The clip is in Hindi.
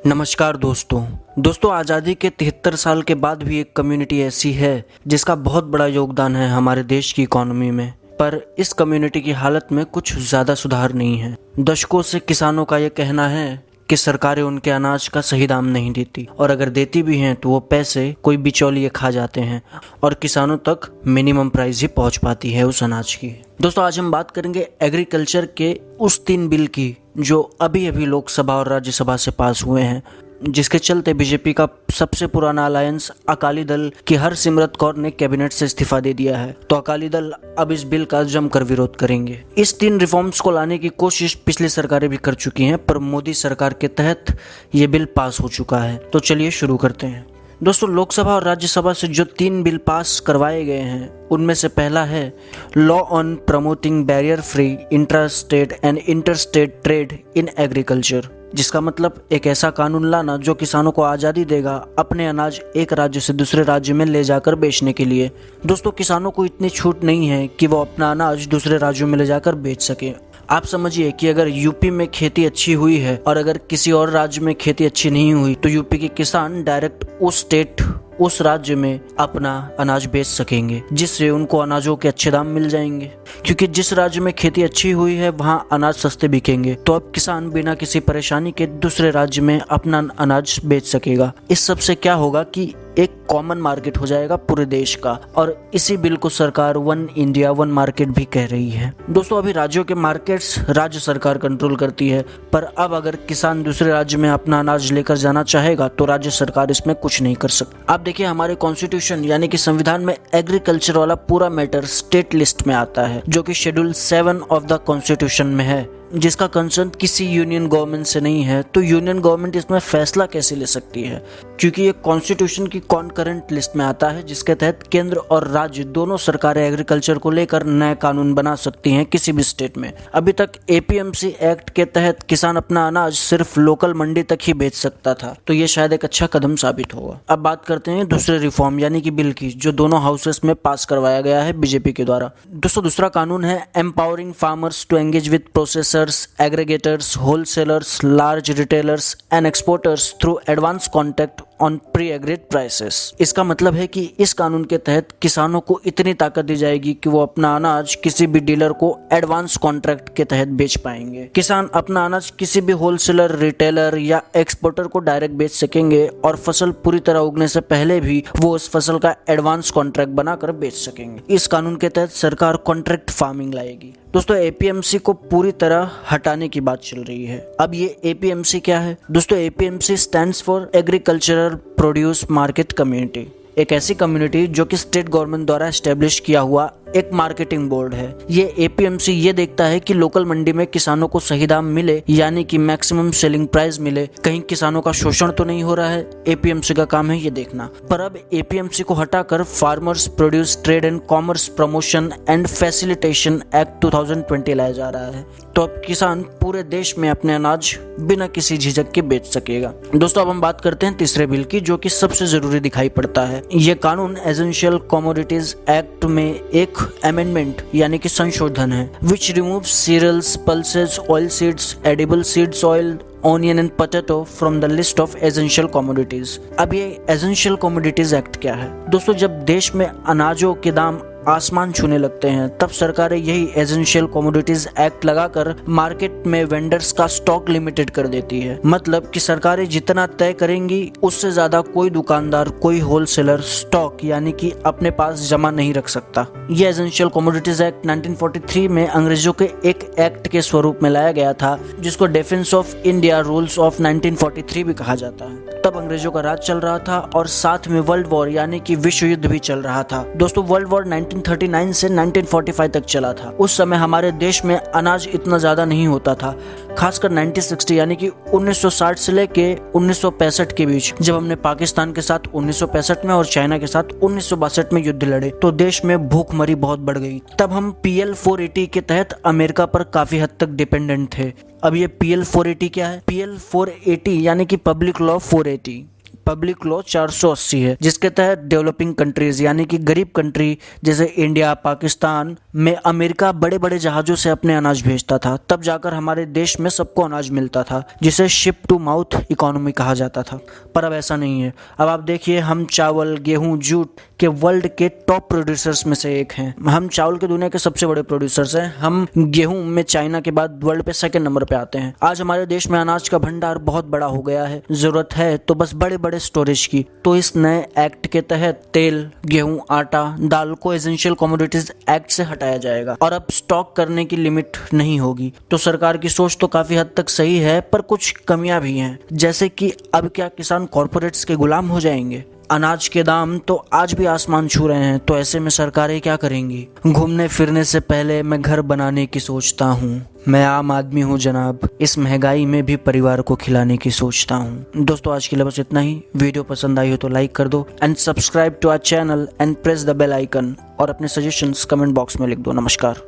नमस्कार दोस्तों आज़ादी के 73 साल के बाद भी एक कम्युनिटी ऐसी है जिसका बहुत बड़ा योगदान है हमारे देश की इकॉनमी में। पर इस कम्युनिटी की हालत में कुछ ज़्यादा सुधार नहीं है। दशकों से किसानों का ये कहना है कि सरकारें उनके अनाज का सही दाम नहीं देती, और अगर देती भी हैं तो वो पैसे कोई बिचौलिए खा जाते हैं और किसानों तक मिनिमम प्राइस ही पहुंच पाती है उस अनाज की। दोस्तों आज हम बात करेंगे एग्रीकल्चर के उस 3 बिल की जो अभी अभी लोकसभा और राज्यसभा से पास हुए हैं, जिसके चलते बीजेपी का सबसे पुराना अलायंस अकाली दल की हरसिमरत कौर ने कैबिनेट से इस्तीफा दे दिया है। तो अकाली दल अब इस बिल का जमकर विरोध करेंगे। इस 3 रिफॉर्म्स को लाने की कोशिश पिछली सरकारें भी कर चुकी हैं, पर मोदी सरकार के तहत ये बिल पास हो चुका है। तो चलिए शुरू करते हैं। दोस्तों लोकसभा और राज्यसभा से जो 3 बिल पास करवाए गए हैं उनमें से पहला है law on promoting barrier free intra state and inter state trade in agriculture, जिसका मतलब एक ऐसा कानून लाना जो किसानों को आज़ादी देगा अपने अनाज एक राज्य से दूसरे राज्य में ले जाकर बेचने के लिए। दोस्तों किसानों को इतनी छूट नहीं है कि वो अपना अनाज दूसरे राज्यों में ले जाकर बेच सके। आप समझिए कि अगर यूपी में खेती अच्छी हुई है और अगर किसी और राज्य में खेती अच्छी नहीं हुई तो यूपी के किसान डायरेक्ट उस राज्य में अपना अनाज बेच सकेंगे, जिससे उनको अनाजों के अच्छे दाम मिल जाएंगे। क्योंकि जिस राज्य में खेती अच्छी हुई है वहाँ अनाज सस्ते बिकेंगे, तो अब किसान बिना किसी परेशानी के दूसरे राज्य में अपना अनाज बेच सकेगा। इस सब से क्या होगा कि एक कॉमन मार्केट हो जाएगा पूरे देश का, और इसी बिल को सरकार 1 इंडिया 1 मार्केट भी कह रही है। दोस्तों अभी राज्यों के मार्केट्स राज्य सरकार कंट्रोल करती है, पर अब अगर किसान दूसरे राज्य में अपना अनाज लेकर जाना चाहेगा तो राज्य सरकार इसमें कुछ नहीं कर सकती। आप देखिए हमारे कॉन्स्टिट्यूशन यानी कि संविधान में एग्रीकल्चर वाला पूरा मैटर स्टेट लिस्ट में आता है, जो कि शेड्यूल 7 ऑफ द कॉन्स्टिट्यूशन में है, जिसका कंसर्न किसी यूनियन गवर्नमेंट से नहीं है। तो यूनियन गवर्नमेंट इसमें फैसला कैसे ले सकती है, क्योंकि ये कॉन्स्टिट्यूशन की कॉन्करेंट लिस्ट में आता है, जिसके तहत केंद्र और राज्य दोनों सरकारें एग्रीकल्चर को लेकर नए कानून बना सकती हैं किसी भी स्टेट में। अभी तक एपीएमसी एक्ट के तहत किसान अपना अनाज सिर्फ लोकल मंडी तक ही बेच सकता था, तो ये शायद एक अच्छा कदम साबित होगा। अब बात करते हैं दूसरे रिफॉर्म यानी कि बिल की, जो दोनों हाउसेस में पास करवाया गया है बीजेपी के द्वारा। दोस्तों दूसरा कानून है empowering farmers to engage with processor, aggregators, wholesalers, large retailers and exporters through advance contact on pre-agreed prices। इसका मतलब है कि इस कानून के तहत किसानों को इतनी ताकत दी जाएगी कि वो अपना अनाज किसी भी डीलर को एडवांस कॉन्ट्रैक्ट के तहत बेच पाएंगे। किसान अपना अनाज किसी भी होलसेलर, रिटेलर या एक्सपोर्टर को डायरेक्ट बेच सकेंगे, और फसल पूरी तरह उगने से पहले भी वो उस फसल का एडवांस कॉन्ट्रैक्ट बनाकर बेच सकेंगे। इस कानून के तहत सरकार कॉन्ट्रैक्ट फार्मिंग लाएगी। दोस्तों एपीएमसी को पूरी तरह हटाने की बात चल रही है। अब ये एपीएमसी क्या है? दोस्तों APMC stands for agricultural produce market community, एक ऐसी कम्युनिटी जो कि स्टेट गवर्नमेंट द्वारा एस्टेब्लिश किया हुआ एक मार्केटिंग बोर्ड है। ये एपीएमसी ये देखता है कि लोकल मंडी में किसानों को सही दाम मिले, यानी कि मैक्सिमम सेलिंग प्राइस मिले, कहीं किसानों का शोषण तो नहीं हो रहा है। एपीएमसी का काम है ये देखना। पर अब एपीएमसी को हटाकर farmers produce trade and commerce promotion and facilitation act 2020 लाया जा रहा है। तो अब किसान पूरे देश में अपने अनाज बिना किसी झिझक के बेच सकेगा। दोस्तों अब हम बात करते हैं तीसरे बिल की, जो कि सबसे जरूरी दिखाई पड़ता है। ये कानून एसेंशियल कमोडिटीज एक्ट में एक अमेंडमेंट यानी कि संशोधन है, which removes cereals, pulses, oil seeds, edible seeds oil, onion and potato from the list of essential commodities. अब ये एसेंशियल कमोडिटीज एक्ट क्या है? दोस्तों जब देश में अनाजों के दाम आसमान छूने लगते हैं तब सरकारें यही एसेंशियल कमोडिटीज एक्ट लगाकर मार्केट में वेंडर्स का स्टॉक लिमिटेड कर देती है। मतलब कि सरकारें जितना तय करेंगी उससे ज्यादा कोई दुकानदार, कोई होलसेलर स्टॉक यानी कि अपने पास जमा नहीं रख सकता। यह एसेंशियल कमोडिटीज एक्ट 1943 में अंग्रेजों के एक एक्ट के स्वरूप में लाया गया था, जिसको defence of India rules of 1943 भी कहा जाता है। तब अंग्रेजों का राज चल रहा था और साथ में वर्ल्ड वॉर यानी कि विश्व युद्ध भी चल रहा था। दोस्तों वर्ल्ड वॉर 1939 से 1945 तक चला था। उस समय हमारे देश में अनाज इतना ज्यादा नहीं होता था, खासकर 1960 यानी कि 1960 से लेके 1965 के बीच, जब हमने पाकिस्तान के साथ 1965 में और चाइना के साथ 1962 में युद्ध लड़े तो देश में भूखमरी बहुत बढ़ गई। तब हम PL 480 के तहत अमेरिका पर काफी हद तक डिपेंडेंट थे। अब ये PL 480 क्या है? PL 480 यानी कि पब्लिक लॉ 480 पब्लिक लॉ 480 है, जिसके तहत डेवलपिंग कंट्रीज यानी कि गरीब कंट्री जैसे इंडिया, पाकिस्तान में अमेरिका बड़े बड़े जहाजों से अपने अनाज भेजता था, तब जाकर हमारे देश में सबको अनाज मिलता था, जिसे शिप टू माउथ इकोनॉमी कहा जाता था। पर अब ऐसा नहीं है। अब आप देखिए, हम चावल, गेहूं, जूट के वर्ल्ड के टॉप प्रोड्यूसर्स में से एक हैं। हम चावल के दुनिया के सबसे बड़े प्रोड्यूसर्स हैं। हम गेहूं में चाइना के बाद वर्ल्ड पे सेकंड नंबर पे आते हैं। आज हमारे देश में अनाज का भंडार बहुत बड़ा हो गया है। जरूरत है तो बस बड़े बड़े स्टोरेज की। तो इस नए एक्ट के तहत तेल, गेहूं, आटा, दाल को एसेंशियल कमोडिटीज एक्ट से हटाया जाएगा और अब स्टॉक करने की लिमिट नहीं होगी। तो सरकार की सोच तो काफी हद तक सही है, पर कुछ कमियां भी हैं, जैसे कि अब क्या किसान कॉर्पोरेट्स के गुलाम हो जाएंगे? अनाज के दाम तो आज भी आसमान छू रहे हैं, तो ऐसे में सरकारें क्या करेंगी? घूमने फिरने से पहले मैं घर बनाने की सोचता हूँ। मैं आम आदमी हूँ जनाब, इस महंगाई में भी परिवार को खिलाने की सोचता हूँ। दोस्तों, आज के लिए बस इतना ही। वीडियो पसंद आई हो तो लाइक कर दो and subscribe to our channel and press the bell icon, और अपने सजेशंस कमेंट बॉक्स में लिख दो। नमस्कार।